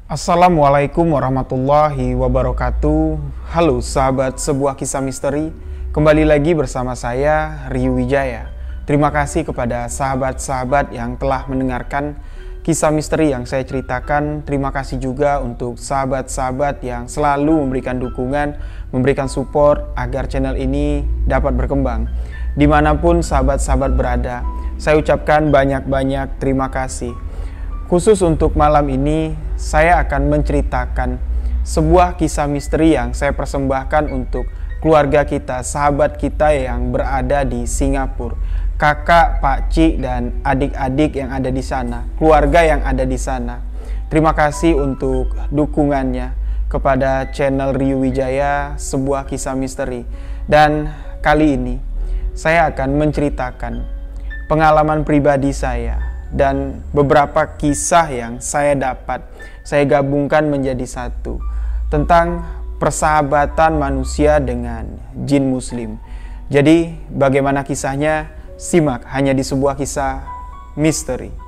Assalamualaikum warahmatullahi wabarakatuh. Halo sahabat sebuah kisah misteri. Kembali lagi bersama saya Ryu Wijaya. Terima kasih kepada sahabat-sahabat yang telah mendengarkan kisah misteri yang saya ceritakan. Terima kasih juga untuk sahabat-sahabat yang selalu memberikan dukungan, memberikan support agar channel ini dapat berkembang. Dimanapun sahabat-sahabat berada, saya ucapkan banyak-banyak terima kasih. Khusus untuk malam ini, saya akan menceritakan sebuah kisah misteri yang saya persembahkan untuk keluarga kita, sahabat kita yang berada di Singapura, kakak, pakcik, dan adik-adik yang ada di sana, keluarga yang ada di sana. Terima kasih untuk dukungannya kepada channel Ryu Wijaya, sebuah kisah misteri. Dan kali ini, saya akan menceritakan pengalaman pribadi saya dan beberapa kisah yang saya dapat, saya gabungkan menjadi satu tentang persahabatan manusia dengan jin muslim. Jadi bagaimana kisahnya? Simak hanya di sebuah kisah misteri.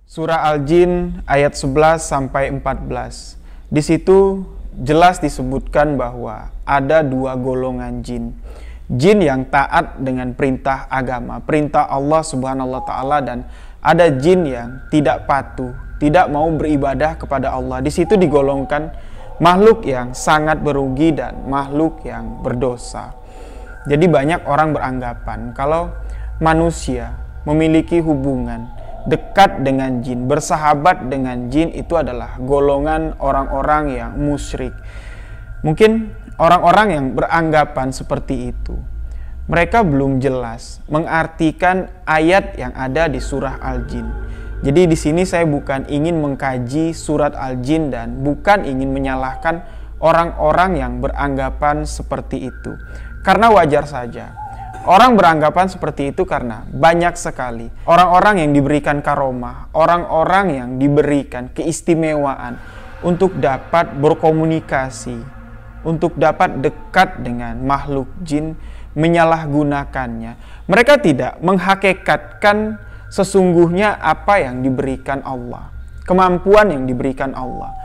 Surah Al-Jin ayat 11 sampai 14. Di situ jelas disebutkan bahwa ada dua golongan jin. Jin yang taat dengan perintah agama, perintah Allah Subhanahu wa taala, dan ada jin yang tidak patuh, tidak mau beribadah kepada Allah. Di situ digolongkan makhluk yang sangat berugi dan makhluk yang berdosa. Jadi banyak orang beranggapan kalau manusia memiliki hubungan dekat dengan jin, bersahabat dengan jin, itu adalah golongan orang-orang yang musyrik. Mungkin orang-orang yang beranggapan seperti itu, mereka belum jelas mengartikan ayat yang ada di surah Al-Jin. Jadi di sini saya bukan ingin mengkaji surat Al-Jin dan bukan ingin menyalahkan orang-orang yang beranggapan seperti itu. Karena wajar saja orang beranggapan seperti itu karena banyak sekali orang-orang yang diberikan karomah, orang-orang yang diberikan keistimewaan untuk dapat berkomunikasi, untuk dapat dekat dengan makhluk jin, menyalahgunakannya. Mereka tidak menghakikatkan sesungguhnya apa yang diberikan Allah, kemampuan yang diberikan Allah.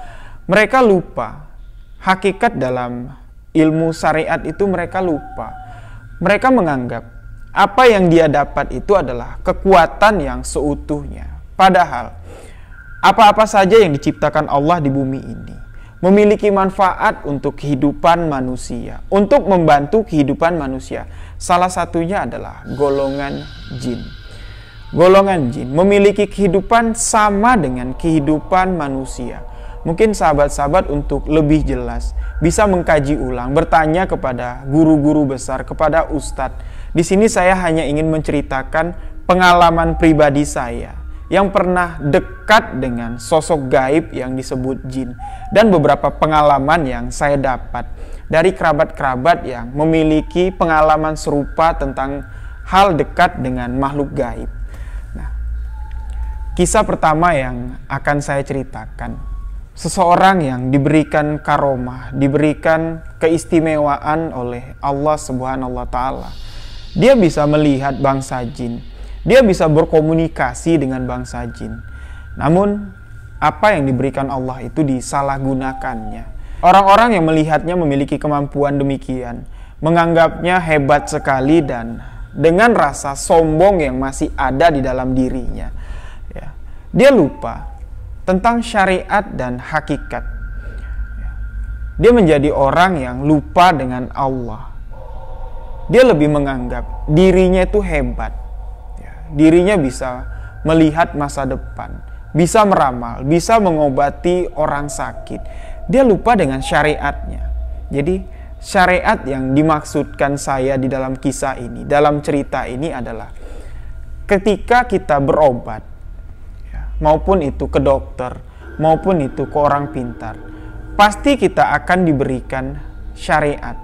Mereka lupa hakikat dalam ilmu syariat itu, mereka lupa. Mereka menganggap apa yang dia dapat itu adalah kekuatan yang seutuhnya. Padahal apa-apa saja yang diciptakan Allah di bumi ini memiliki manfaat untuk kehidupan manusia, untuk membantu kehidupan manusia. Salah satunya adalah golongan jin. Golongan jin memiliki kehidupan sama dengan kehidupan manusia. Mungkin sahabat-sahabat untuk lebih jelas bisa mengkaji ulang, bertanya kepada guru-guru besar, kepada ustadz. Di sini saya hanya ingin menceritakan pengalaman pribadi saya yang pernah dekat dengan sosok gaib yang disebut jin, dan beberapa pengalaman yang saya dapat dari kerabat-kerabat yang memiliki pengalaman serupa tentang hal dekat dengan makhluk gaib. Nah, kisah pertama yang akan saya ceritakan, seseorang yang diberikan karomah, diberikan keistimewaan oleh Allah Subhanahu wa taala. Dia bisa melihat bangsa jin, dia bisa berkomunikasi dengan bangsa jin. Namun apa yang diberikan Allah itu disalahgunakannya. Orang-orang yang melihatnya memiliki kemampuan demikian, menganggapnya hebat sekali, dan dengan rasa sombong yang masih ada di dalam dirinya, ya, dia lupa tentang syariat dan hakikat. Dia menjadi orang yang lupa dengan Allah. dia lebih menganggap dirinya itu hebat. Dirinya bisa melihat masa depan, bisa meramal, bisa mengobati orang sakit. Dia lupa dengan syariatnya. Jadi syariat yang dimaksudkan saya di dalam kisah ini, dalam cerita ini adalah ketika kita berobat, maupun itu ke dokter, maupun itu ke orang pintar, pasti kita akan diberikan syariat.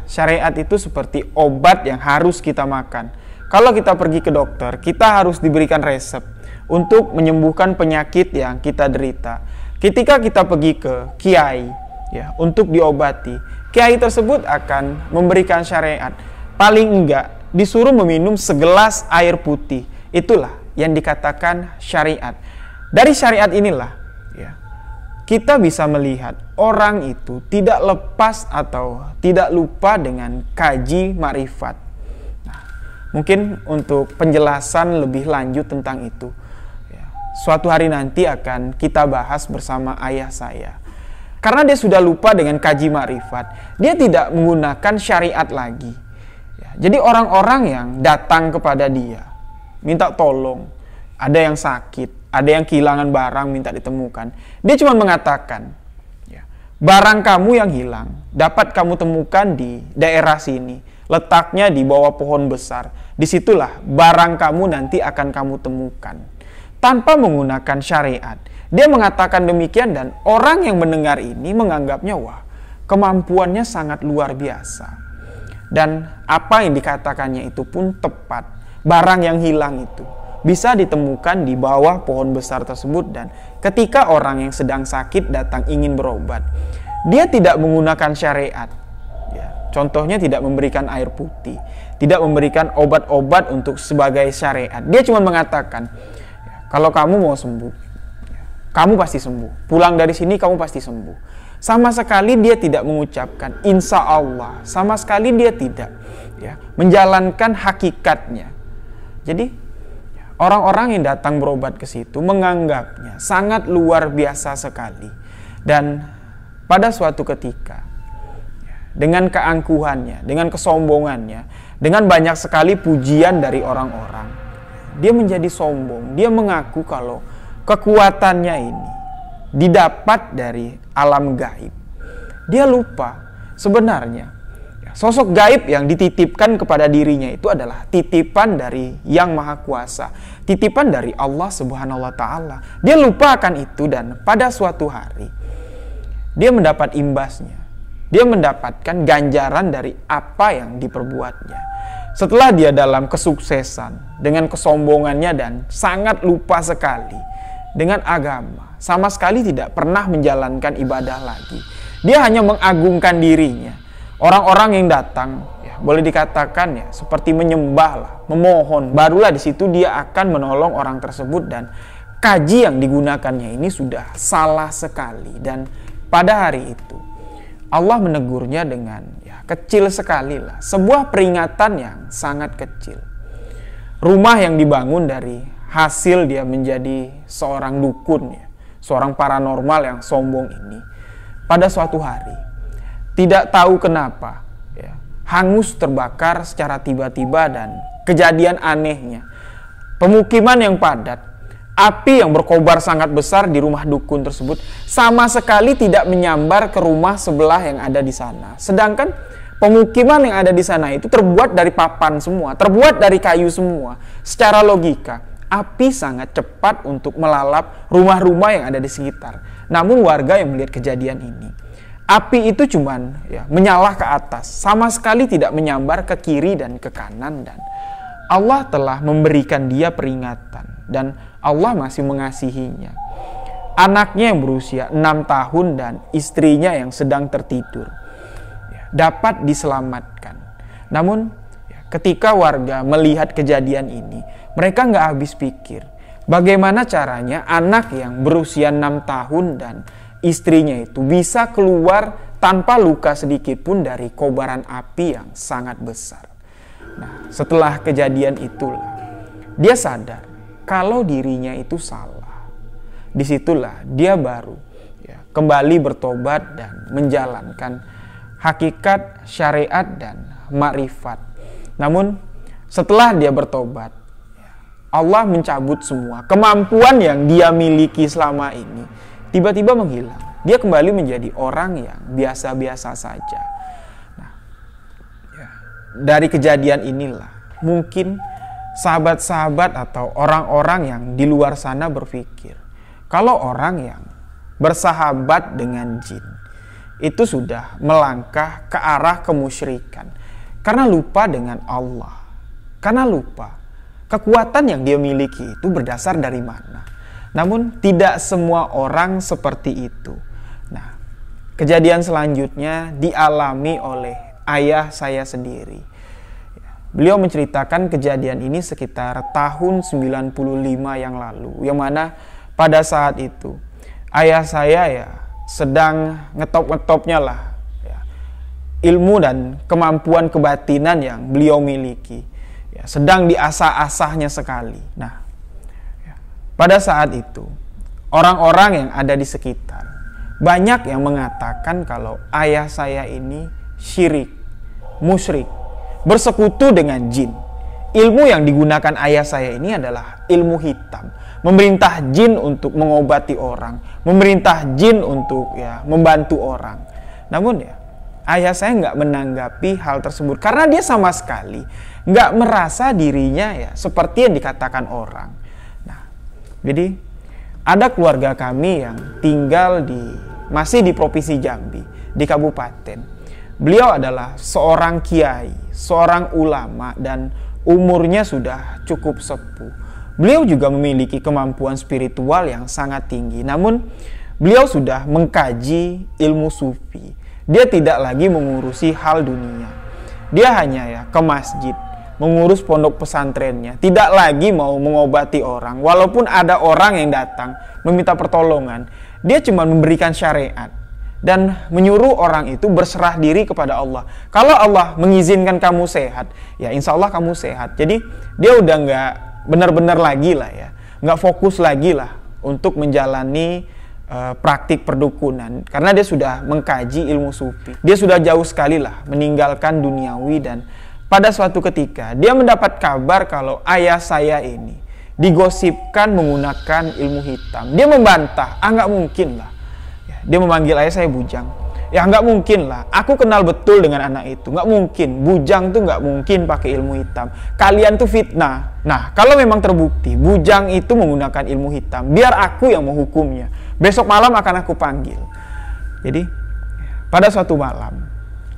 Syariat itu seperti obat yang harus kita makan. Kalau kita pergi ke dokter, kita harus diberikan resep untuk menyembuhkan penyakit yang kita derita. Ketika kita pergi ke kiai, untuk diobati, kiai tersebut akan memberikan syariat. Paling enggak disuruh meminum segelas air putih. Itulah yang dikatakan syariat. Dari syariat inilah kita bisa melihat orang itu tidak lepas atau tidak lupa dengan kaji makrifat. Nah, mungkin untuk penjelasan lebih lanjut tentang itu, suatu hari nanti akan kita bahas bersama ayah saya. Karena dia sudah lupa dengan kaji makrifat, dia tidak menggunakan syariat lagi. Jadi orang-orang yang datang kepada dia, minta tolong, ada yang sakit, ada yang kehilangan barang minta ditemukan. Dia cuma mengatakan, barang kamu yang hilang dapat kamu temukan di daerah sini. Letaknya di bawah pohon besar. Disitulah barang kamu nanti akan kamu temukan. Tanpa menggunakan syariat. Dia mengatakan demikian dan orang yang mendengar ini menganggapnya, wah, kemampuannya sangat luar biasa. Dan apa yang dikatakannya itu pun tepat. Barang yang hilang itu bisa ditemukan di bawah pohon besar tersebut, dan ketika orang yang sedang sakit datang ingin berobat, dia tidak menggunakan syariat. Contohnya tidak memberikan air putih, tidak memberikan obat-obat untuk sebagai syariat. Dia cuma mengatakan, kalau kamu mau sembuh, kamu pasti sembuh. Pulang dari sini kamu pasti sembuh. Sama sekali dia tidak mengucapkan insya Allah. Sama sekali dia tidak menjalankan hakikatnya. Jadi orang-orang yang datang berobat ke situ menganggapnya sangat luar biasa sekali. Dan pada suatu ketika, dengan keangkuhannya, dengan kesombongannya, dengan banyak sekali pujian dari orang-orang, dia menjadi sombong. Dia mengaku kalau kekuatannya ini didapat dari alam gaib. Dia lupa sebenarnya sosok gaib yang dititipkan kepada dirinya itu adalah titipan dari Yang Maha Kuasa, titipan dari Allah Subhanahu wa Ta'ala. Dia lupa akan itu, dan pada suatu hari dia mendapat imbasnya. Dia mendapatkan ganjaran dari apa yang diperbuatnya. Setelah dia dalam kesuksesan dengan kesombongannya dan sangat lupa sekali dengan agama, sama sekali tidak pernah menjalankan ibadah lagi. Dia hanya mengagungkan dirinya. Orang-orang yang datang, boleh dikatakan seperti menyembah lah, memohon. Barulah di situ dia akan menolong orang tersebut, dan kaji yang digunakannya ini sudah salah sekali. Dan pada hari itu Allah menegurnya dengan kecil sekali lah, sebuah peringatan yang sangat kecil. Rumah yang dibangun dari hasil dia menjadi seorang dukun, seorang paranormal yang sombong ini, pada suatu hari tidak tahu kenapa hangus terbakar secara tiba-tiba. Dan kejadian anehnya, pemukiman yang padat, api yang berkobar sangat besar di rumah dukun tersebut sama sekali tidak menyambar ke rumah sebelah yang ada di sana. Sedangkan pemukiman yang ada di sana itu terbuat dari papan semua, terbuat dari kayu semua. Secara logika, api sangat cepat untuk melalap rumah-rumah yang ada di sekitar. Namun warga yang melihat kejadian ini, api itu cuman menyala ke atas, sama sekali tidak menyambar ke kiri dan ke kanan. Dan Allah telah memberikan dia peringatan, dan Allah masih mengasihinya. Anaknya yang berusia 6 tahun dan istrinya yang sedang tertidur dapat diselamatkan. Namun ketika warga melihat kejadian ini, mereka nggak habis pikir bagaimana caranya anak yang berusia 6 tahun dan istrinya itu bisa keluar tanpa luka sedikit pun dari kobaran api yang sangat besar. Nah, setelah kejadian itulah dia sadar kalau dirinya itu salah. Disitulah dia baru kembali bertobat dan menjalankan hakikat syariat dan makrifat. Namun setelah dia bertobat, Allah mencabut semua kemampuan yang dia miliki selama ini, tiba-tiba menghilang. Dia kembali menjadi orang yang biasa-biasa saja. Nah, dari kejadian inilah mungkin sahabat-sahabat atau orang-orang yang di luar sana berpikir, kalau orang yang bersahabat dengan jin itu sudah melangkah ke arah kemusyrikan karena lupa dengan Allah, karena lupa kekuatan yang dia miliki itu berdasar dari mana. Namun tidak semua orang seperti itu. Nah, kejadian selanjutnya dialami oleh ayah saya sendiri. Beliau menceritakan kejadian ini sekitar tahun 95 yang lalu, yang mana pada saat itu ayah saya sedang ngetop-ngetopnya lah ilmu dan kemampuan kebatinan yang beliau miliki. Sedang diasah-asahnya sekali. Nah, pada saat itu orang-orang yang ada di sekitar banyak yang mengatakan kalau ayah saya ini syirik, musyrik, bersekutu dengan jin. Ilmu yang digunakan ayah saya ini adalah ilmu hitam, memerintah jin untuk mengobati orang, memerintah jin untuk membantu orang. Namun ayah saya nggak menanggapi hal tersebut karena dia sama sekali nggak merasa dirinya seperti yang dikatakan orang. Nah, jadi ada keluarga kami yang tinggal masih di Provinsi Jambi, di kabupaten. Beliau adalah seorang kiai, seorang ulama, dan umurnya sudah cukup sepuh. Beliau juga memiliki kemampuan spiritual yang sangat tinggi. Namun beliau sudah mengkaji ilmu sufi. Dia tidak lagi mengurusi hal dunia. Dia hanya ke masjid, mengurus pondok pesantrennya, tidak lagi mau mengobati orang. Walaupun ada orang yang datang meminta pertolongan, dia cuma memberikan syariat dan menyuruh orang itu berserah diri kepada Allah. Kalau Allah mengizinkan kamu sehat, insya Allah kamu sehat. Jadi dia udah nggak benar-benar lagi lah nggak fokus lagi lah untuk menjalani praktik perdukunan, karena dia sudah mengkaji ilmu sufi. Dia sudah jauh sekali lah meninggalkan duniawi, dan pada suatu ketika dia mendapat kabar kalau ayah saya ini digosipkan menggunakan ilmu hitam. Dia membantah, nggak mungkin lah. Dia memanggil ayah saya bujang. Nggak mungkin lah, aku kenal betul dengan anak itu. Nggak mungkin, bujang tuh nggak mungkin pakai ilmu hitam. Kalian tuh fitnah. Nah, kalau memang terbukti bujang itu menggunakan ilmu hitam, biar aku yang menghukumnya. Besok malam akan aku panggil. Jadi pada suatu malam,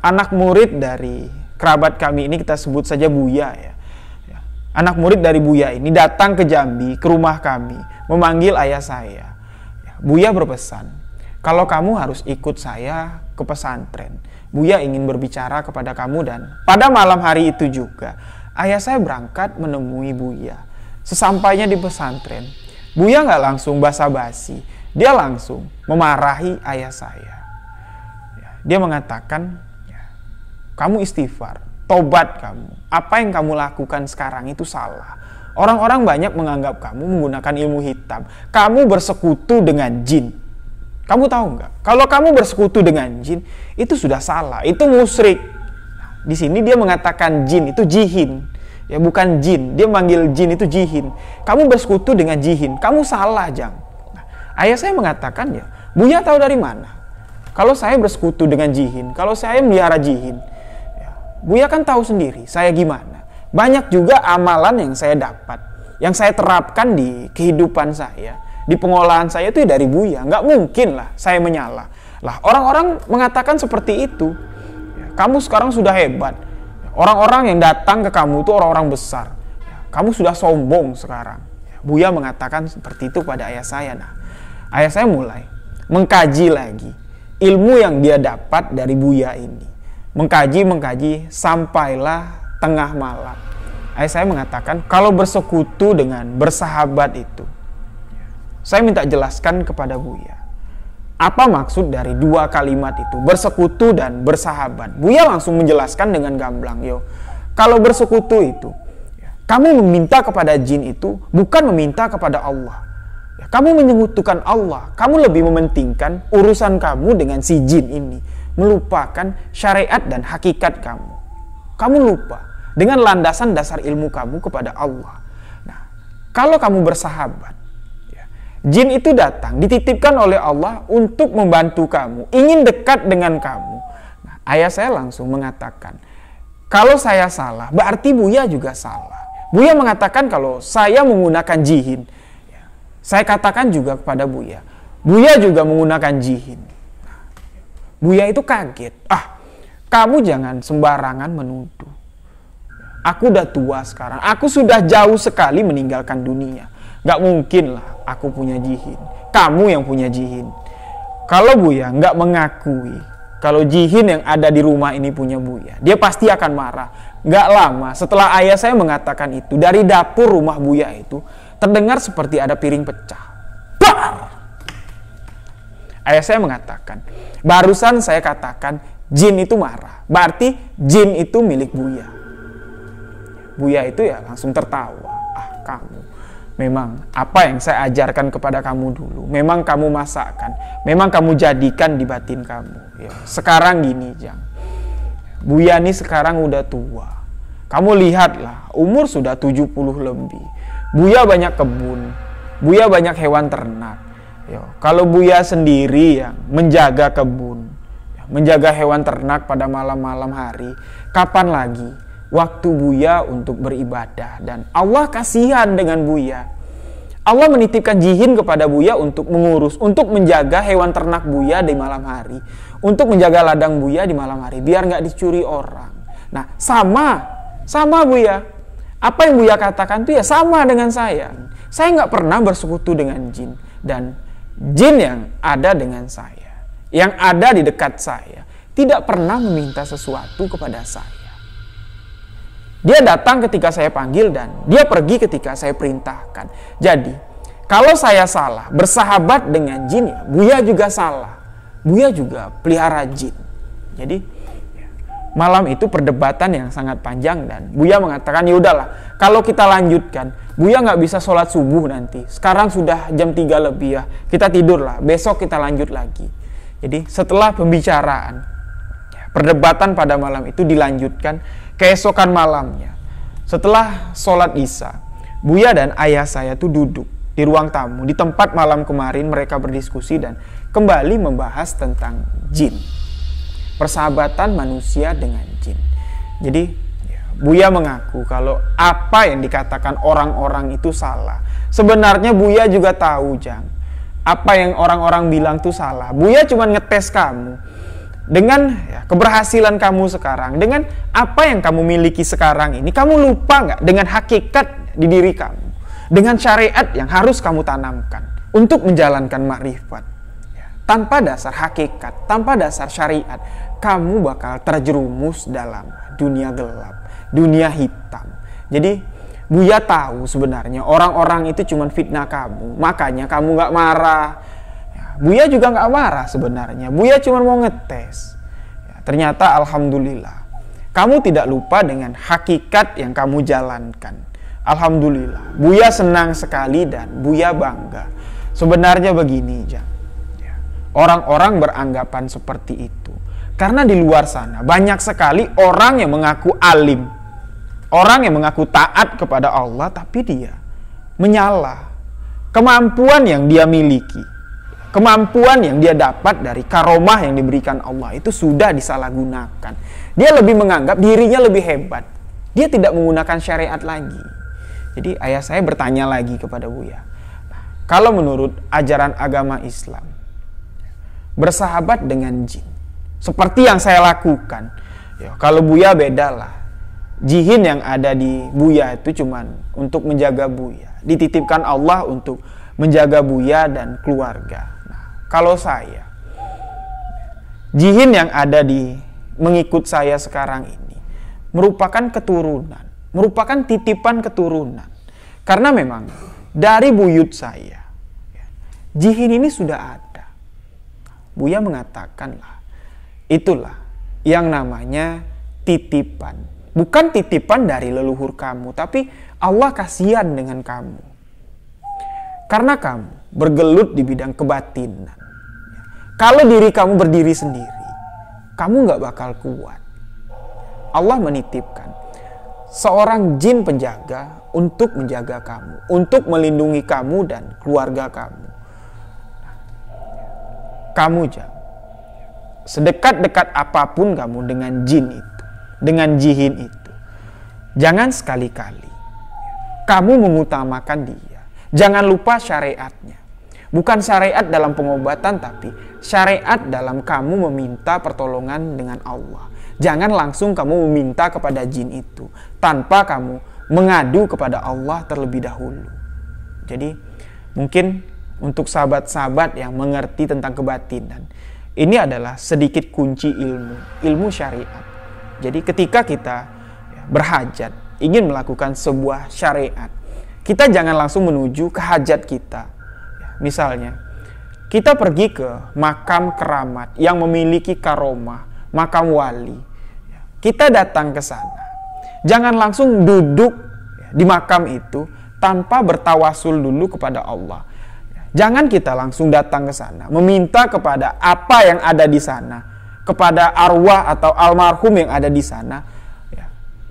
anak murid dari kerabat kami ini, kita sebut saja Buya anak murid dari Buya ini datang ke Jambi, ke rumah kami, memanggil ayah saya. Buya berpesan, kalau kamu harus ikut saya ke pesantren. Buya ingin berbicara kepada kamu. Dan pada malam hari itu juga ayah saya berangkat menemui Buya. Sesampainya di pesantren, Buya nggak langsung basa-basi, dia langsung memarahi ayah saya. Dia mengatakan, kamu istighfar, tobat kamu. Apa yang kamu lakukan sekarang itu salah. Orang-orang banyak menganggap kamu menggunakan ilmu hitam. Kamu bersekutu dengan jin. Kamu tahu nggak? Kalau kamu bersekutu dengan jin, itu sudah salah. Itu musyrik. Di sini dia mengatakan jin, itu jihin. Bukan jin. Dia manggil jin itu jihin. Kamu bersekutu dengan jihin. Kamu salah, Jang. Ayah saya mengatakan, Buya tahu dari mana? Kalau saya bersekutu dengan jihin, kalau saya melihara jihin, Buya kan tahu sendiri saya gimana. Banyak juga amalan yang saya dapat, yang saya terapkan di kehidupan saya, di pengolahan saya itu dari Buya. Nggak mungkin lah saya menyalah. Lah orang-orang mengatakan seperti itu. Kamu sekarang sudah hebat. Orang-orang yang datang ke kamu itu orang-orang besar. Kamu sudah sombong sekarang. Buya mengatakan seperti itu pada ayah saya. Nah, ayah saya mulai mengkaji lagi ilmu yang dia dapat dari Buya ini. Mengkaji, sampailah tengah malam. Ayah saya mengatakan, kalau bersekutu dengan bersahabat itu, saya minta jelaskan kepada Buya. Apa maksud dari dua kalimat itu, bersekutu dan bersahabat? Buya langsung menjelaskan dengan gamblang, kalau bersekutu itu, kamu meminta kepada jin itu bukan meminta kepada Allah. Kamu menyekutukan Allah, kamu lebih mementingkan urusan kamu dengan si jin ini, melupakan syariat dan hakikat kamu. Kamu lupa dengan landasan dasar ilmu kamu kepada Allah. Nah, kalau kamu bersahabat, ya, jin itu datang, dititipkan oleh Allah untuk membantu kamu, ingin dekat dengan kamu. Nah, ayah saya langsung mengatakan, kalau saya salah, berarti Buya juga salah. Buya mengatakan kalau saya menggunakan jihin. Ya, saya katakan juga kepada Buya, Buya juga menggunakan jihin. Buya itu kaget. Kamu jangan sembarangan menuduh. Aku udah tua sekarang. Aku sudah jauh sekali meninggalkan dunia. Gak mungkin lah aku punya jihin. Kamu yang punya jihin. Kalau Buya nggak mengakui kalau jihin yang ada di rumah ini punya Buya, dia pasti akan marah. Gak lama setelah ayah saya mengatakan itu, dari dapur rumah Buya itu terdengar seperti ada piring pecah. Bar! Ayah saya mengatakan, barusan saya katakan jin itu marah, berarti jin itu milik Buya. Buya itu ya langsung tertawa. Kamu, memang apa yang saya ajarkan kepada kamu dulu, memang kamu masakkan, memang kamu jadikan di batin kamu. Ya, sekarang gini, Jang. Buya ini sekarang udah tua. Kamu lihatlah, umur sudah 70 lebih. Buya banyak kebun, Buya banyak hewan ternak. Kalau Buya sendiri yang menjaga kebun, menjaga hewan ternak pada malam-malam hari, kapan lagi waktu Buya untuk beribadah? Dan Allah kasihan dengan Buya. Allah menitipkan jihin kepada Buya untuk mengurus, untuk menjaga hewan ternak Buya di malam hari, untuk menjaga ladang Buya di malam hari, biar nggak dicuri orang. Nah, sama Buya. Apa yang Buya katakan itu ya sama dengan saya. Saya nggak pernah bersekutu dengan jin, dan jin yang ada dengan saya, yang ada di dekat saya, tidak pernah meminta sesuatu kepada saya. Dia datang ketika saya panggil dan dia pergi ketika saya perintahkan. Jadi, kalau saya salah bersahabat dengan jin, ya Buya juga salah. Buya juga pelihara jin. Jadi, malam itu perdebatan yang sangat panjang dan Buya mengatakan, ya udahlah, kalau kita lanjutkan, Buya nggak bisa sholat subuh nanti. Sekarang sudah jam 3 lebih ya, kita tidurlah, besok kita lanjut lagi. Jadi setelah pembicaraan, perdebatan pada malam itu dilanjutkan keesokan malamnya. Setelah sholat isya, Buya dan ayah saya tuh duduk di ruang tamu. Di tempat malam kemarin mereka berdiskusi dan kembali membahas tentang jin. Persahabatan manusia dengan jin. Jadi Buya mengaku kalau apa yang dikatakan orang-orang itu salah. Sebenarnya Buya juga tahu, Jang. Apa yang orang-orang bilang itu salah. Buya cuma ngetes kamu. Dengan keberhasilan kamu sekarang, dengan apa yang kamu miliki sekarang ini, kamu lupa nggak dengan hakikat di diri kamu? Dengan syariat yang harus kamu tanamkan untuk menjalankan makrifat. Tanpa dasar hakikat, tanpa dasar syariat, kamu bakal terjerumus dalam dunia gelap, dunia hitam. Jadi Buya tahu sebenarnya orang-orang itu cuma fitnah kamu, makanya kamu gak marah. Buya juga gak marah sebenarnya, Buya cuma mau ngetes. Ternyata alhamdulillah, kamu tidak lupa dengan hakikat yang kamu jalankan. Alhamdulillah, Buya senang sekali dan Buya bangga. Sebenarnya begini, Jang. Orang-orang beranggapan seperti itu karena di luar sana banyak sekali orang yang mengaku alim, orang yang mengaku taat kepada Allah, tapi dia menyalah. Kemampuan yang dia miliki, kemampuan yang dia dapat dari karomah yang diberikan Allah itu sudah disalahgunakan. Dia lebih menganggap dirinya lebih hebat. Dia tidak menggunakan syariat lagi. Jadi ayah saya bertanya lagi kepada Buya, kalau menurut ajaran agama Islam, bersahabat dengan jin seperti yang saya lakukan, kalau Buya bedalah. Jihin yang ada di Buya itu cuman untuk menjaga Buya, dititipkan Allah untuk menjaga Buya dan keluarga. Nah, kalau saya, jihin yang ada di mengikut saya sekarang ini merupakan keturunan, merupakan titipan keturunan. Karena memang dari buyut saya, jihin ini sudah ada. Buya mengatakanlah, itulah yang namanya titipan. Bukan titipan dari leluhur kamu, tapi Allah kasihan dengan kamu. Karena kamu bergelut di bidang kebatinan. Kalau diri kamu berdiri sendiri, kamu gak bakal kuat. Allah menitipkan seorang jin penjaga untuk menjaga kamu, untuk melindungi kamu dan keluarga kamu. Kamu jangan sedekat-dekat apapun kamu dengan jin itu, dengan jihin itu, jangan sekali-kali kamu mengutamakan dia. Jangan lupa syariatnya. Bukan syariat dalam pengobatan, tapi syariat dalam kamu meminta pertolongan dengan Allah. Jangan langsung kamu meminta kepada jin itu tanpa kamu mengadu kepada Allah terlebih dahulu. Jadi mungkin untuk sahabat-sahabat yang mengerti tentang kebatinan, ini adalah sedikit kunci ilmu syariat. Jadi ketika kita berhajat, ingin melakukan sebuah syariat, kita jangan langsung menuju ke hajat kita. Misalnya, kita pergi ke makam keramat yang memiliki karomah, makam wali. Kita datang ke sana. Jangan langsung duduk di makam itu tanpa bertawasul dulu kepada Allah. Jangan kita langsung datang ke sana, meminta kepada apa yang ada di sana, kepada arwah atau almarhum yang ada di sana,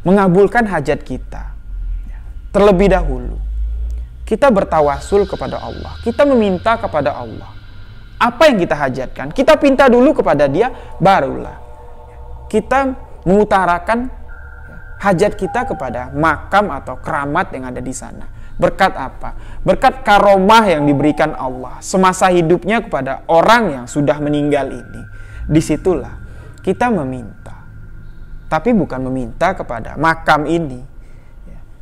mengabulkan hajat kita. Terlebih dahulu, kita bertawasul kepada Allah. Kita meminta kepada Allah. Apa yang kita hajatkan, kita pinta dulu kepada Dia, barulah kita mengutarakan hajat kita kepada makam atau keramat yang ada di sana. Berkat apa? Berkat karomah yang diberikan Allah semasa hidupnya kepada orang yang sudah meninggal ini. Disitulah kita meminta. Tapi bukan meminta kepada makam ini.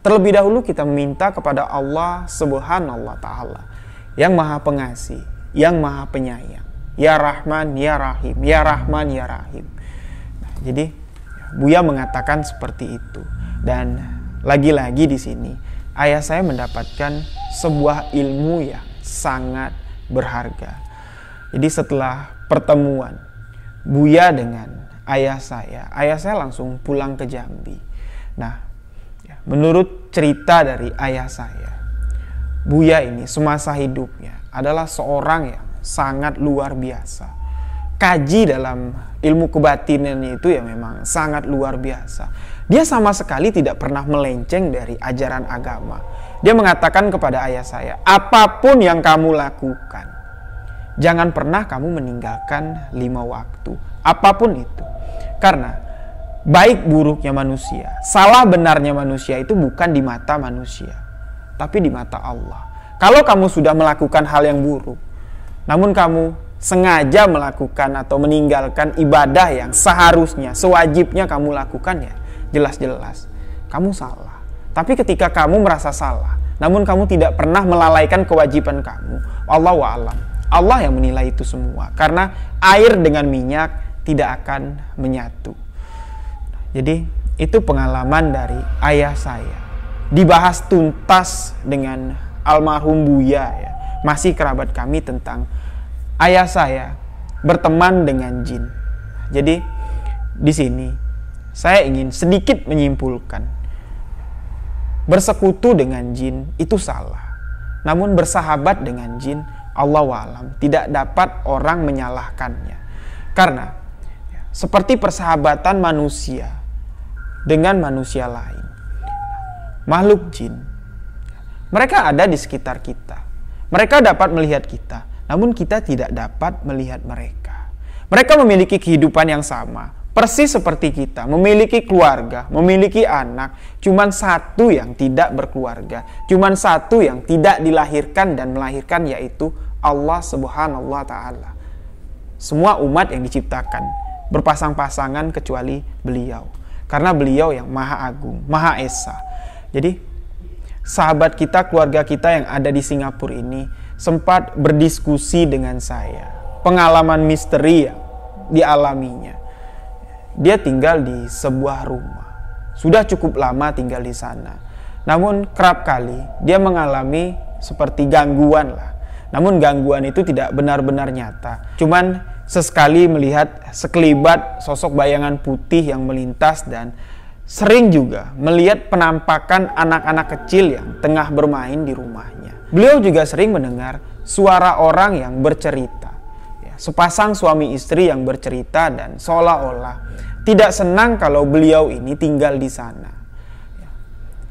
Terlebih dahulu kita meminta kepada Allah Subhanahu wa Ta'ala yang Maha Pengasih, yang Maha Penyayang. Ya Rahman, Ya Rahim, Ya Rahman, Ya Rahim. Nah, jadi Buya mengatakan seperti itu. Dan lagi-lagi di sini ayah saya mendapatkan sebuah ilmu yang sangat berharga. Jadi setelah pertemuan Buya dengan ayah saya langsung pulang ke Jambi. Nah, menurut cerita dari ayah saya, Buya ini semasa hidupnya adalah seorang yang sangat luar biasa. Kaji dalam ilmu kebatinan itu ya memang sangat luar biasa. Dia sama sekali tidak pernah melenceng dari ajaran agama. Dia mengatakan kepada ayah saya, apapun yang kamu lakukan, jangan pernah kamu meninggalkan 5 waktu. Apapun itu. Karena baik buruknya manusia, salah benarnya manusia itu bukan di mata manusia, tapi di mata Allah. Kalau kamu sudah melakukan hal yang buruk, namun kamu sengaja melakukan atau meninggalkan ibadah yang seharusnya, sewajibnya kamu lakukan, ya jelas-jelas kamu salah. Tapi ketika kamu merasa salah, namun kamu tidak pernah melalaikan kewajiban kamu, Allahu a'lam, Allah yang menilai itu semua. Karena air dengan minyak tidak akan menyatu. Jadi itu pengalaman dari ayah saya. Dibahas tuntas dengan almarhum Buya, ya, masih kerabat kami, tentang ayah saya berteman dengan jin. Jadi di sini saya ingin sedikit menyimpulkan, bersekutu dengan jin itu salah. Namun bersahabat dengan jin, Allahu a'lam, tidak dapat orang menyalahkannya. Karena seperti persahabatan manusia dengan manusia lain, makhluk jin, mereka ada di sekitar kita. Mereka dapat melihat kita, namun kita tidak dapat melihat mereka. Mereka memiliki kehidupan yang sama, persis seperti kita, memiliki keluarga, memiliki anak. Cuman satu yang tidak berkeluarga, cuman satu yang tidak dilahirkan dan melahirkan, yaitu Allah Subhanahu wa Ta'ala. Semua umat yang diciptakan berpasang-pasangan kecuali beliau, karena beliau yang Maha Agung, Maha Esa. Jadi sahabat kita, keluarga kita yang ada di Singapura ini sempat berdiskusi dengan saya, pengalaman misteri yang dialaminya. Dia tinggal di sebuah rumah, sudah cukup lama tinggal di sana. Namun kerap kali dia mengalami seperti gangguan lah. Namun gangguan itu tidak benar-benar nyata. Cuman sesekali melihat sekelibat sosok bayangan putih yang melintas, dan sering juga melihat penampakan anak-anak kecil yang tengah bermain di rumahnya. Beliau juga sering mendengar suara orang yang bercerita, ya, sepasang suami istri yang bercerita, dan seolah-olah tidak senang kalau beliau ini tinggal di sana.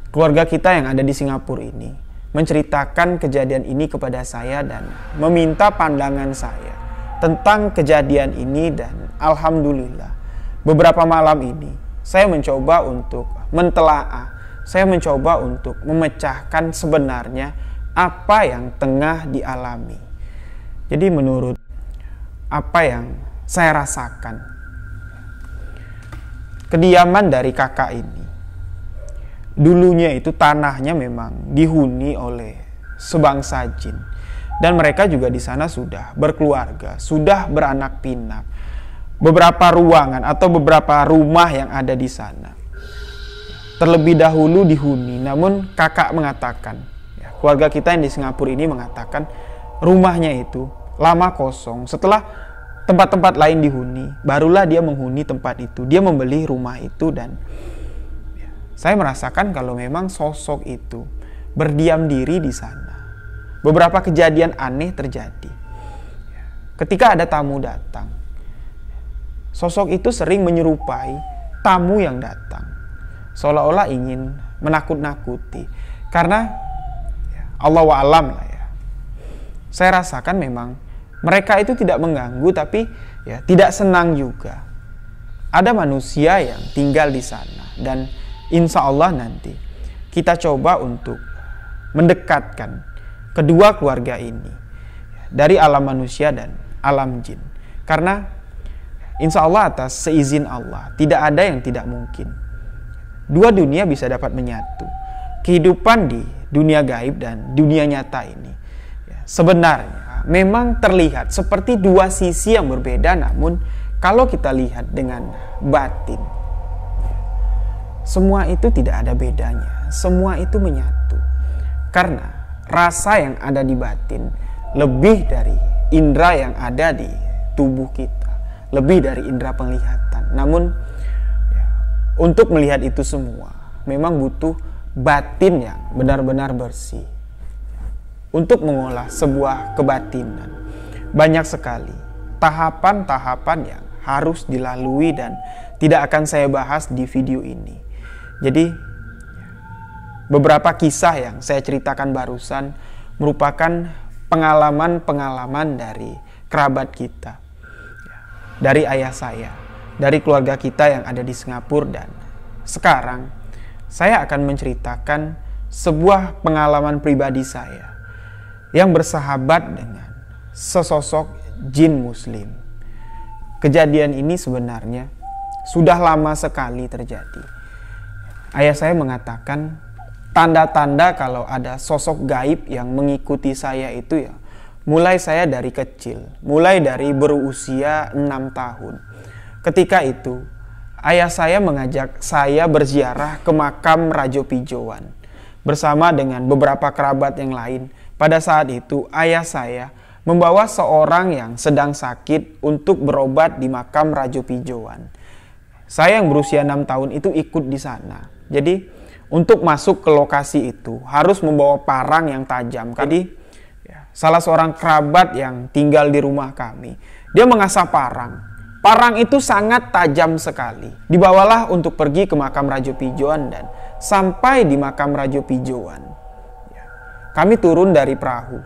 Keluarga kita yang ada di Singapura ini menceritakan kejadian ini kepada saya dan meminta pandangan saya tentang kejadian ini, dan alhamdulillah beberapa malam ini saya mencoba untuk mentelaah, saya mencoba untuk memecahkan sebenarnya apa yang tengah dialami. Jadi menurut apa yang saya rasakan, kediaman dari kakak ini dulunya itu tanahnya memang dihuni oleh sebangsa jin, dan mereka juga di sana sudah berkeluarga, sudah beranak pinak. Beberapa ruangan atau beberapa rumah yang ada di sana terlebih dahulu dihuni, namun kakak mengatakan, keluarga kita yang di Singapura ini mengatakan rumahnya itu lama kosong. Setelah tempat-tempat lain dihuni, barulah dia menghuni tempat itu. Dia membeli rumah itu, dan saya merasakan kalau memang sosok itu berdiam diri di sana. Beberapa kejadian aneh terjadi. Ketika ada tamu datang, sosok itu sering menyerupai tamu yang datang, seolah-olah ingin menakut-nakuti. Karena Allah wa'alam lah ya, saya rasakan memang mereka itu tidak mengganggu, tapi tidak senang juga. Ada manusia yang tinggal di sana, dan insya Allah nanti kita coba untuk mendekatkan kedua keluarga ini dari alam manusia dan alam jin. Karena insya Allah atas seizin Allah tidak ada yang tidak mungkin. Dua dunia bisa dapat menyatu. Kehidupan di dunia gaib dan dunia nyata ini sebenarnya memang terlihat seperti dua sisi yang berbeda, namun kalau kita lihat dengan batin, semua itu tidak ada bedanya. Semua itu menyatu. Karena rasa yang ada di batin lebih dari indera yang ada di tubuh kita, lebih dari indera penglihatan. Namun untuk melihat itu semua memang butuh batin yang benar-benar bersih. Untuk mengolah sebuah kebatinan, banyak sekali tahapan-tahapan yang harus dilalui dan tidak akan saya bahas di video ini. Jadi beberapa kisah yang saya ceritakan barusan merupakan pengalaman-pengalaman dari kerabat kita, dari ayah saya, dari keluarga kita yang ada di Singapura. Dan sekarang saya akan menceritakan sebuah pengalaman pribadi saya yang bersahabat dengan sesosok jin muslim. Kejadian ini sebenarnya sudah lama sekali terjadi. Ayah saya mengatakan tanda-tanda kalau ada sosok gaib yang mengikuti saya itu mulai saya dari kecil, mulai dari berusia 6 tahun. Ketika itu ayah saya mengajak saya berziarah ke makam Rajo Pijowan bersama dengan beberapa kerabat yang lain. Pada saat itu ayah saya membawa seorang yang sedang sakit untuk berobat di makam Rajo Pijowan. Saya yang berusia 6 tahun itu ikut di sana. Jadi untuk masuk ke lokasi itu harus membawa parang yang tajam. Jadi salah seorang kerabat yang tinggal di rumah kami, dia mengasah parang. Parang itu sangat tajam sekali. Dibawalah untuk pergi ke makam Rajo Pijowan, dan sampai di makam Rajo Pijowan kami turun dari perahu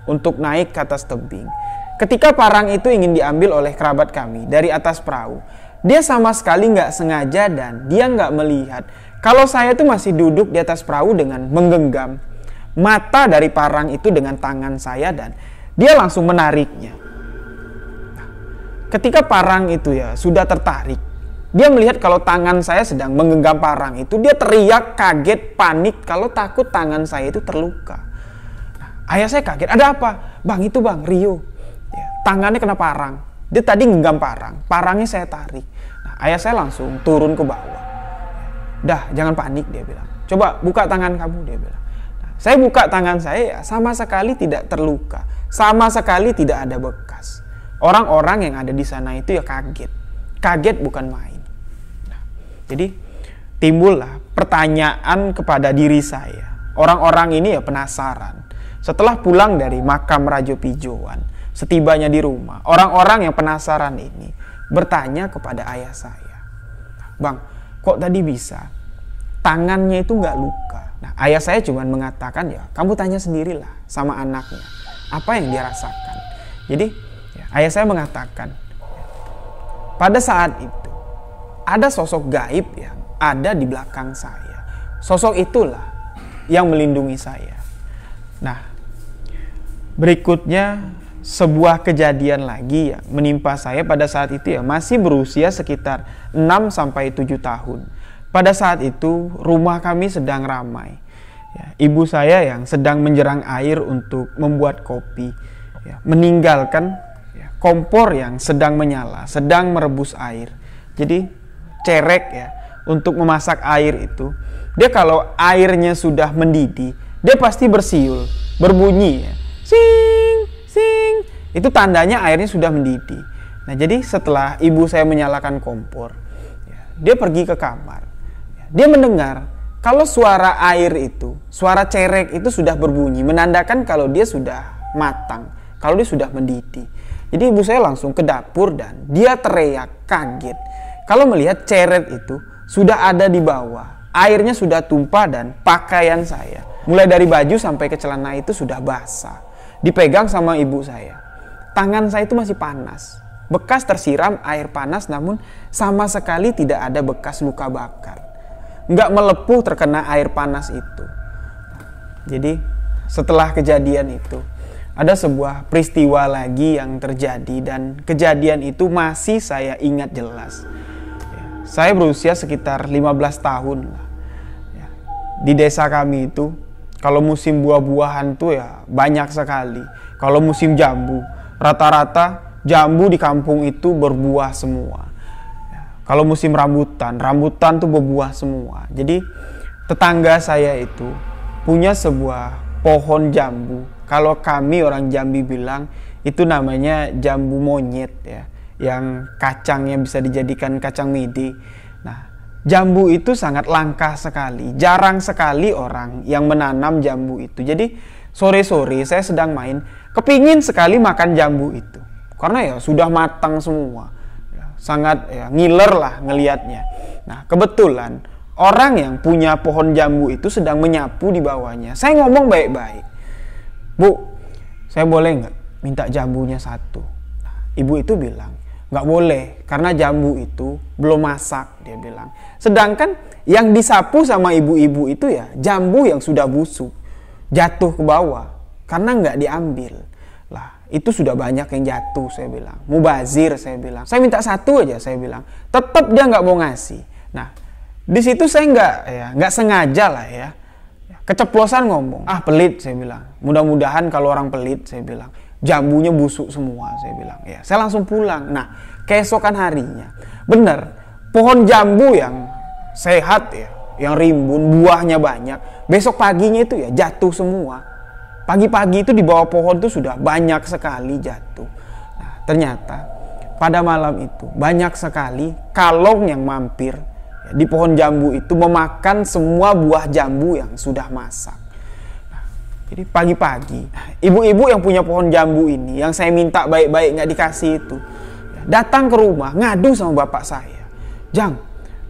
untuk naik ke atas tebing. Ketika parang itu ingin diambil oleh kerabat kami dari atas perahu, dia sama sekali nggak sengaja dan dia nggak melihat kalau saya itu masih duduk di atas perahu dengan menggenggam mata dari parang itu dengan tangan saya, dan dia langsung menariknya. Ketika parang itu sudah tertarik, dia melihat kalau tangan saya sedang menggenggam parang itu, dia teriak kaget, panik kalau takut tangan saya itu terluka. Ayah saya kaget, ada apa? Bang, itu bang, Rio. Tangannya kena parang. Dia tadi genggam parang, parangnya saya tarik. Ayah saya langsung turun ke bawah. Dah, jangan panik, dia bilang. Coba buka tangan kamu, dia bilang. Saya buka tangan saya, sama sekali tidak terluka. Sama sekali tidak ada bekas. Orang-orang yang ada di sana itu kaget. Kaget bukan main. Jadi timbullah pertanyaan kepada diri saya. Orang-orang ini penasaran. Setelah pulang dari makam Rajo Pijowan, setibanya di rumah, orang-orang yang penasaran ini bertanya kepada ayah saya, "Bang, kok tadi bisa? Tangannya itu nggak luka." Nah, ayah saya cuma mengatakan, "Ya, kamu tanya sendirilah sama anaknya, apa yang dia rasakan." Jadi, ya, ayah saya mengatakan, pada saat itu, ada sosok gaib yang ada di belakang saya. Sosok itulah yang melindungi saya. Nah, berikutnya sebuah kejadian lagi yang menimpa saya pada saat itu, ya masih berusia sekitar 6-7 tahun. Pada saat itu rumah kami sedang ramai. Ya, ibu saya yang sedang menjerang air untuk membuat kopi, ya, meninggalkan ya, kompor yang sedang menyala, sedang merebus air. Jadi cerek ya untuk memasak air itu, dia kalau airnya sudah mendidih, dia pasti bersiul, berbunyi ya, sing sing, itu tandanya airnya sudah mendidih. Nah, jadi setelah ibu saya menyalakan kompor, ya, dia pergi ke kamar, ya, dia mendengar kalau suara air itu, suara cerek itu sudah berbunyi, menandakan kalau dia sudah matang, kalau dia sudah mendidih. Jadi ibu saya langsung ke dapur dan dia teriak kaget kalau melihat cerek itu sudah ada di bawah, airnya sudah tumpah dan pakaian saya, mulai dari baju sampai ke celana itu sudah basah. Dipegang sama ibu saya. Tangan saya itu masih panas. Bekas tersiram air panas, namun sama sekali tidak ada bekas luka bakar. Nggak melepuh terkena air panas itu. Jadi setelah kejadian itu, ada sebuah peristiwa lagi yang terjadi dan kejadian itu masih saya ingat jelas. Ya, saya berusia sekitar 15 tahun. Ya, di desa kami itu, kalau musim buah-buahan tuh ya banyak sekali. Kalau musim jambu, rata-rata jambu di kampung itu berbuah semua. Ya, kalau musim rambutan, rambutan tuh berbuah semua. Jadi tetangga saya itu punya sebuah pohon jambu. Kalau kami orang Jambi bilang itu namanya jambu monyet ya, yang kacangnya bisa dijadikan kacang mede. Nah, jambu itu sangat langka sekali, jarang sekali orang yang menanam jambu itu. Jadi sore-sore saya sedang main, kepingin sekali makan jambu itu, karena ya sudah matang semua, ya, sangat ya, ngiler lah ngelihatnya. Nah, kebetulan orang yang punya pohon jambu itu sedang menyapu di bawahnya. Saya ngomong baik-baik, "Bu, saya boleh nggak minta jambunya satu?" Nah, ibu itu bilang, "Nggak boleh, karena jambu itu belum masak," dia bilang. Sedangkan yang disapu sama ibu-ibu itu ya jambu yang sudah busuk, jatuh ke bawah, karena nggak diambil. Lah, itu sudah banyak yang jatuh, saya bilang. Mubazir, saya bilang. "Saya minta satu aja," saya bilang. Tetap dia nggak mau ngasih. Nah, di situ saya nggak sengaja lah ya, keceplosan ngomong, "Ah, pelit," saya bilang. "Mudah-mudahan kalau orang pelit," saya bilang, "jambunya busuk semua," saya bilang. Ya, saya langsung pulang. Nah, keesokan harinya, benar, pohon jambu yang sehat ya, yang rimbun, buahnya banyak, besok paginya itu ya jatuh semua. Pagi-pagi itu di bawah pohon itu sudah banyak sekali jatuh. Nah, ternyata pada malam itu banyak sekali kalong yang mampir ya, di pohon jambu itu memakan semua buah jambu yang sudah masak. Jadi pagi-pagi, ibu-ibu yang punya pohon jambu ini, yang saya minta baik-baik nggak dikasih itu, datang ke rumah ngadu sama bapak saya. "Jang,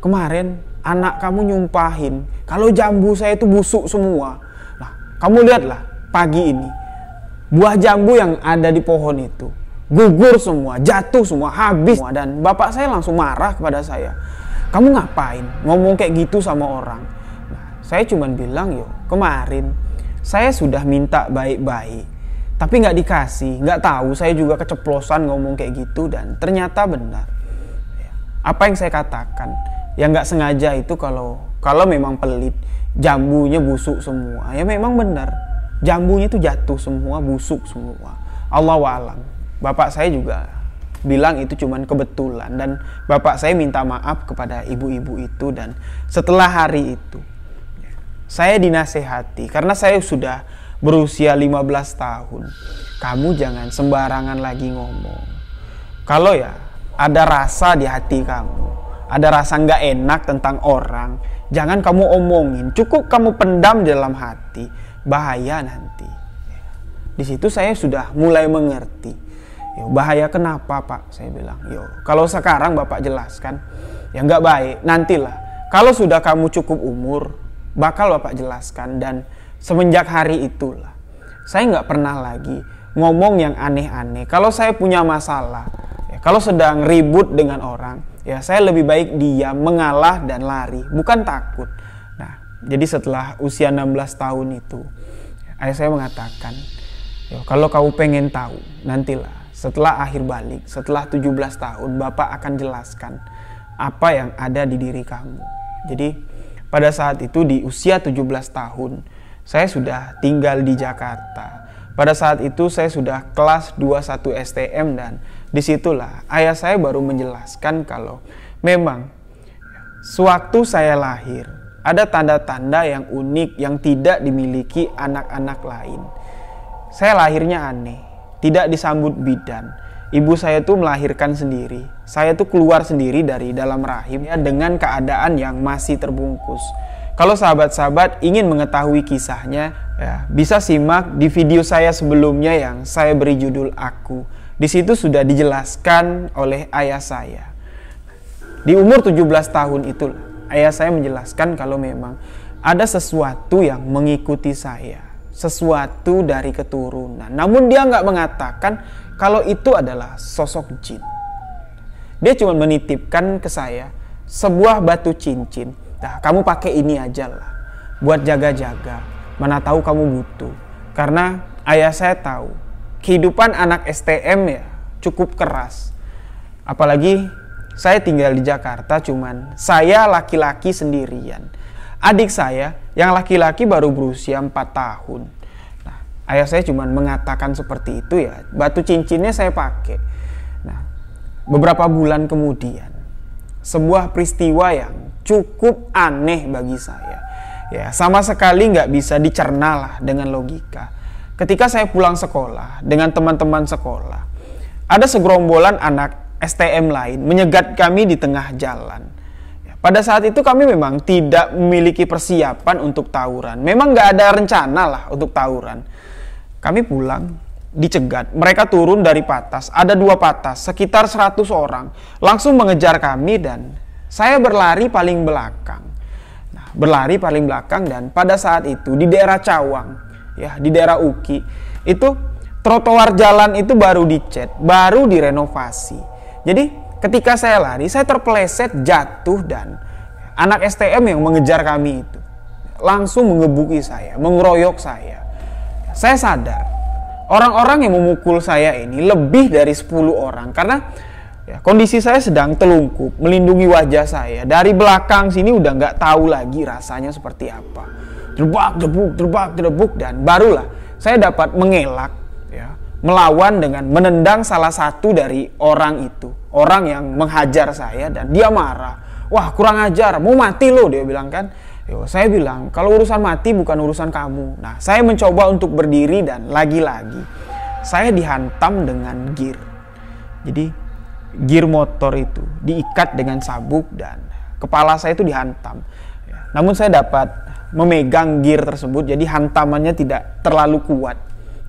kemarin anak kamu nyumpahin kalau jambu saya itu busuk semua. Nah, kamu lihatlah pagi ini, buah jambu yang ada di pohon itu gugur semua, jatuh semua, habis." Dan bapak saya langsung marah kepada saya. "Kamu ngapain ngomong kayak gitu sama orang?" Nah, saya cuman bilang, "Yo, kemarin saya sudah minta baik-baik, tapi nggak dikasih. Nggak tahu, saya juga keceplosan ngomong kayak gitu dan ternyata benar. Apa yang saya katakan, yang nggak sengaja itu kalau memang pelit, jambunya busuk semua. Ya memang benar, jambunya itu jatuh semua, busuk semua. Allahu a'lam." Bapak saya juga bilang itu cuman kebetulan dan bapak saya minta maaf kepada ibu-ibu itu. Dan setelah hari itu saya dinasehati, karena saya sudah berusia 15 tahun. "Kamu jangan sembarangan lagi ngomong. Kalau ya ada rasa di hati kamu, ada rasa nggak enak tentang orang, jangan kamu omongin. Cukup kamu pendam di dalam hati, bahaya nanti." Di situ saya sudah mulai mengerti. Yo, bahaya kenapa Pak? Saya bilang, yo kalau sekarang Bapak jelaskan, ya nggak baik. Nantilah, kalau sudah kamu cukup umur, bakal Bapak jelaskan. Dan semenjak hari itulah, saya nggak pernah lagi ngomong yang aneh-aneh. Kalau saya punya masalah, ya, kalau sedang ribut dengan orang, ya saya lebih baik diam, mengalah dan lari, bukan takut. Nah, jadi setelah usia 16 tahun itu, ayah saya mengatakan, kalau kamu pengen tahu, nantilah setelah akhir balik, setelah 17 tahun, Bapak akan jelaskan apa yang ada di diri kamu. Jadi pada saat itu di usia 17 tahun, saya sudah tinggal di Jakarta. Pada saat itu saya sudah kelas 21 STM dan disitulah ayah saya baru menjelaskan kalau memang sewaktu saya lahir, ada tanda-tanda yang unik yang tidak dimiliki anak-anak lain. Saya lahirnya aneh. Tidak disambut bidan. Ibu saya tuh melahirkan sendiri. Saya tuh keluar sendiri dari dalam rahim ya, dengan keadaan yang masih terbungkus. Kalau sahabat-sahabat ingin mengetahui kisahnya, ya, bisa simak di video saya sebelumnya yang saya beri judul Aku. Di situ sudah dijelaskan oleh ayah saya. Di umur 17 tahun itulah, ayah saya menjelaskan kalau memang ada sesuatu yang mengikuti saya. Sesuatu dari keturunan. Namun dia nggak mengatakan kalau itu adalah sosok jin. Dia cuma menitipkan ke saya sebuah batu cincin. Nah, kamu pakai ini aja lah buat jaga-jaga. Mana tahu kamu butuh. Karena ayah saya tahu kehidupan anak STM ya cukup keras. Apalagi saya tinggal di Jakarta, cuman saya laki-laki sendirian. Adik saya yang laki-laki baru berusia 4 tahun. Nah, ayah saya cuma mengatakan seperti itu ya. Batu cincinnya saya pakai. Nah, beberapa bulan kemudian, sebuah peristiwa yang cukup aneh bagi saya. Ya, sama sekali nggak bisa dicerna lah dengan logika. Ketika saya pulang sekolah dengan teman-teman sekolah, ada segerombolan anak STM lain menyegat kami di tengah jalan. Pada saat itu kami memang tidak memiliki persiapan untuk tawuran. Memang nggak ada rencana lah untuk tawuran. Kami pulang, dicegat. Mereka turun dari patas. Ada 2 patas, sekitar 100 orang. Langsung mengejar kami dan saya berlari paling belakang. Nah, berlari paling belakang dan pada saat itu di daerah Cawang, ya di daerah Uki, itu trotoar jalan itu baru dicat, baru direnovasi. Jadi ketika saya lari, saya terpeleset jatuh dan anak STM yang mengejar kami itu langsung mengebuki saya, mengeroyok saya. Saya sadar, orang-orang yang memukul saya ini lebih dari 10 orang karena ya, kondisi saya sedang telungkup, melindungi wajah saya. Dari belakang sini udah nggak tahu lagi rasanya seperti apa. Derbak, debuk, derbak, debuk dan barulah saya dapat mengelak, ya, melawan dengan menendang salah satu dari orang itu. Orang yang menghajar saya dan dia marah. Wah, kurang ajar, mau mati lo, dia bilang kan. Yo, saya bilang, kalau urusan mati bukan urusan kamu. Nah, saya mencoba untuk berdiri dan lagi-lagi saya dihantam dengan gear. Jadi, gear motor itu diikat dengan sabuk dan kepala saya itu dihantam. Namun saya dapat memegang gear tersebut, jadi hantamannya tidak terlalu kuat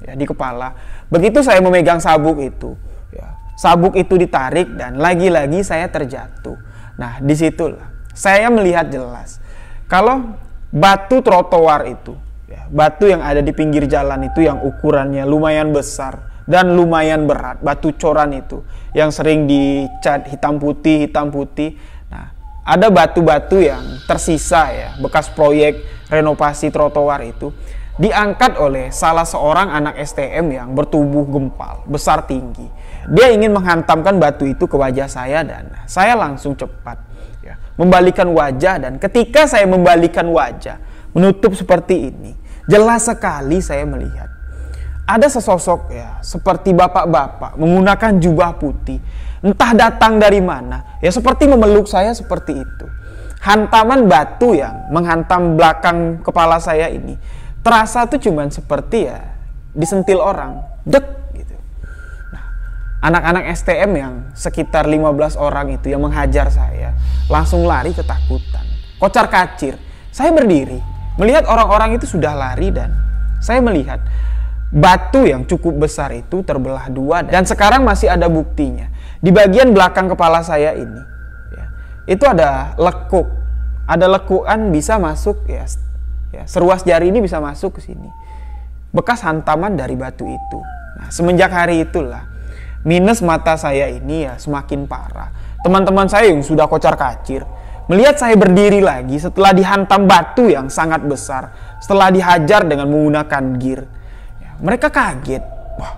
ya, di kepala. Begitu saya memegang sabuk itu, ya, sabuk itu ditarik dan lagi-lagi saya terjatuh. Nah, disitulah saya melihat jelas kalau batu trotoar itu, ya, batu yang ada di pinggir jalan itu yang ukurannya lumayan besar dan lumayan berat, batu coran itu yang sering dicat hitam putih. Nah, ada batu-batu yang tersisa ya, bekas proyek renovasi trotoar itu diangkat oleh salah seorang anak STM yang bertubuh gempal, besar tinggi. Dia ingin menghantamkan batu itu ke wajah saya dan saya langsung cepat ya, membalikkan wajah. Dan ketika saya membalikkan wajah, menutup seperti ini, jelas sekali saya melihat ada sesosok ya, seperti bapak-bapak menggunakan jubah putih. Entah datang dari mana, ya seperti memeluk saya seperti itu. Hantaman batu yang menghantam belakang kepala saya ini terasa tuh cuman seperti ya disentil orang, dek gitu. Nah, anak-anak STM yang sekitar 15 orang itu yang menghajar saya langsung lari ketakutan, kocar kacir. Saya berdiri melihat orang-orang itu sudah lari dan saya melihat batu yang cukup besar itu terbelah dua, dan sekarang masih ada buktinya. Di bagian belakang kepala saya ini, ya, itu ada lekuk, ada lekukan bisa masuk, ya, seruas jari ini bisa masuk ke sini, bekas hantaman dari batu itu. Nah, semenjak hari itulah minus mata saya ini ya semakin parah. Teman-teman saya yang sudah kocar-kacir melihat saya berdiri lagi setelah dihantam batu yang sangat besar, setelah dihajar dengan menggunakan gear. Mereka kaget. Wah,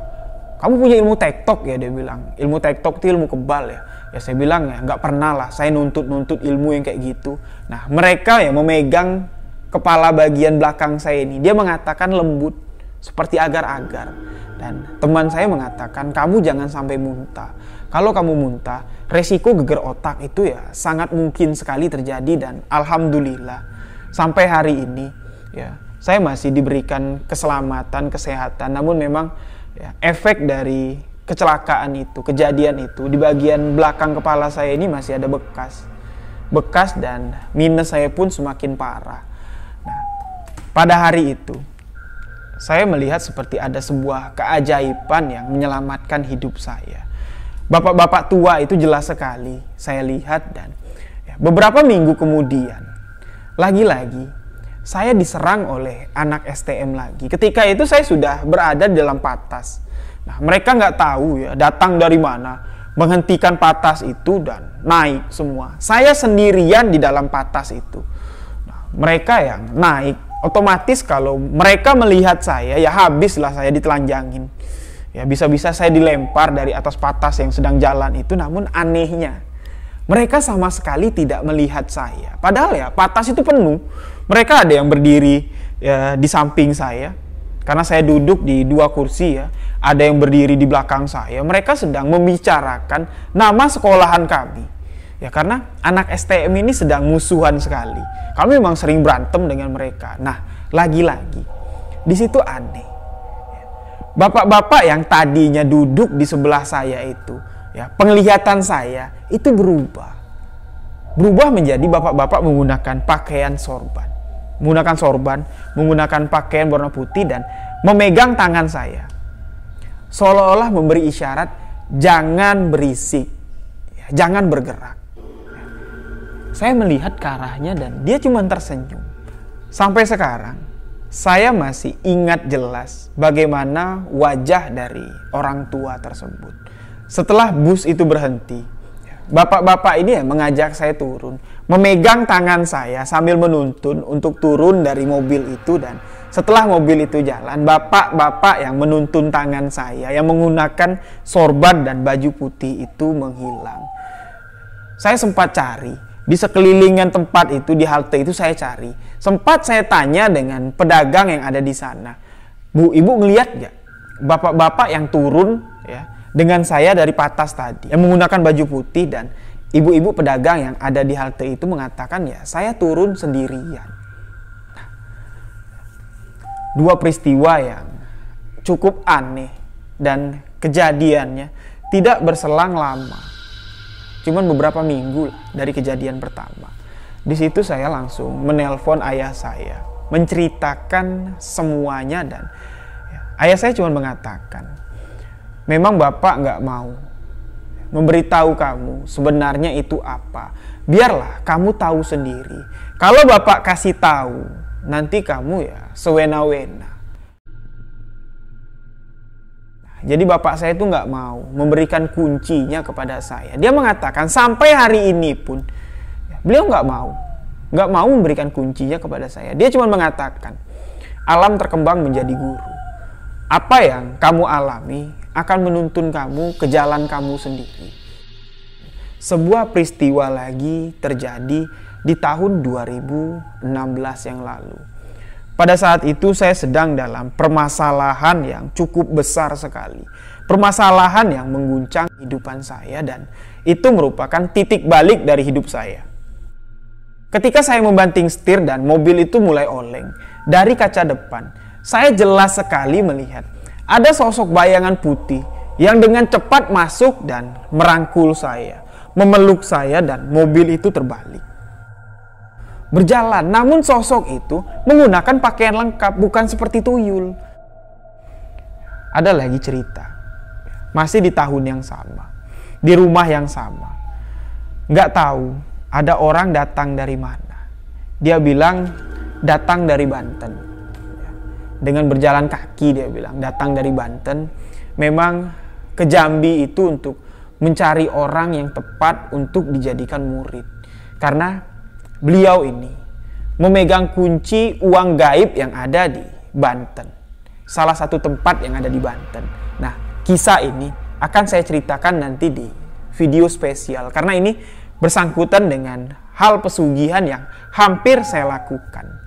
kamu punya ilmu tektok ya, dia bilang. Ilmu tektok itu ilmu kebal ya. Ya saya bilang ya, nggak pernah lah saya nuntut ilmu yang kayak gitu. Nah, mereka ya memegang kepala bagian belakang saya ini. Dia mengatakan lembut, seperti agar-agar. Dan teman saya mengatakan, kamu jangan sampai muntah. Kalau kamu muntah, resiko geger otak itu ya sangat mungkin sekali terjadi. Dan alhamdulillah, sampai hari ini ya saya masih diberikan keselamatan, kesehatan. Namun memang ya, efek dari kecelakaan itu, kejadian itu, di bagian belakang kepala saya ini masih ada bekas dan minus saya pun semakin parah. Nah, pada hari itu saya melihat seperti ada sebuah keajaiban yang menyelamatkan hidup saya. Bapak-bapak tua itu jelas sekali saya lihat, dan ya, beberapa minggu kemudian lagi-lagi saya diserang oleh anak STM lagi. Ketika itu saya sudah berada di dalam patas. Nah, mereka nggak tahu ya datang dari mana, menghentikan patas itu dan naik semua. Saya sendirian di dalam patas itu. Nah, mereka yang naik, otomatis kalau mereka melihat saya, ya habislah saya ditelanjangin. Ya bisa-bisa saya dilempar dari atas patas yang sedang jalan itu. Namun anehnya, mereka sama sekali tidak melihat saya. Padahal ya patas itu penuh. Mereka ada yang berdiri ya, di samping saya, karena saya duduk di dua kursi ya. Ada yang berdiri di belakang saya. Mereka sedang membicarakan nama sekolahan kami. Ya karena anak STM ini sedang musuhan sekali. Kami memang sering berantem dengan mereka. Nah, lagi-lagi di situ aneh. Bapak-bapak yang tadinya duduk di sebelah saya itu, ya, penglihatan saya itu berubah menjadi bapak-bapak menggunakan pakaian sorban. Menggunakan pakaian warna putih dan memegang tangan saya. Seolah-olah memberi isyarat, jangan berisik, ya, jangan bergerak. Saya melihat ke arahnya dan dia cuma tersenyum. Sampai sekarang, saya masih ingat jelas bagaimana wajah dari orang tua tersebut. Setelah bus itu berhenti, bapak-bapak ini ya mengajak saya turun, memegang tangan saya sambil menuntun untuk turun dari mobil itu. Dan setelah mobil itu jalan, bapak-bapak yang menuntun tangan saya yang menggunakan sorban dan baju putih itu menghilang. Saya sempat cari di sekelilingan tempat itu, di halte itu saya cari. Sempat saya tanya dengan pedagang yang ada di sana, Bu, ibu ngelihat gak bapak-bapak yang turun ya dengan saya dari patas tadi, yang menggunakan baju putih? Dan ibu-ibu pedagang yang ada di halte itu mengatakan, ya saya turun sendirian. Dua peristiwa yang cukup aneh dan kejadiannya tidak berselang lama, cuman beberapa minggu dari kejadian pertama. Di situ saya langsung menelpon ayah saya, menceritakan semuanya. Dan ya, ayah saya cuma mengatakan, memang bapak nggak mau memberitahu kamu sebenarnya itu apa. Biarlah kamu tahu sendiri. Kalau bapak kasih tahu, nanti kamu ya sewena-wena. Jadi bapak saya itu nggak mau memberikan kuncinya kepada saya. Dia mengatakan sampai hari ini pun beliau nggak mau memberikan kuncinya kepada saya. Dia cuma mengatakan, alam terkembang menjadi guru. Apa yang kamu alami akan menuntun kamu ke jalan kamu sendiri. Sebuah peristiwa lagi terjadi di tahun 2016 yang lalu. Pada saat itu saya sedang dalam permasalahan yang cukup besar sekali. Permasalahan yang mengguncang kehidupan saya, dan itu merupakan titik balik dari hidup saya. Ketika saya membanting setir dan mobil itu mulai oleng, dari kaca depan saya jelas sekali melihat ada sosok bayangan putih yang dengan cepat masuk dan merangkul saya, memeluk saya, dan mobil itu terbalik. Berjalan, namun sosok itu menggunakan pakaian lengkap, bukan seperti tuyul. ada lagi cerita. Masih di tahun yang sama, di rumah yang sama. Nggak tahu ada orang datang dari mana. Dia bilang datang dari Banten. Dengan berjalan kaki dia bilang datang dari Banten. Memang ke Jambi itu untuk mencari orang yang tepat untuk dijadikan murid. Karena beliau ini memegang kunci uang gaib yang ada di Banten. Salah satu tempat yang ada di Banten. Nah, kisah ini akan saya ceritakan nanti di video spesial. Karena ini bersangkutan dengan hal pesugihan yang hampir saya lakukan.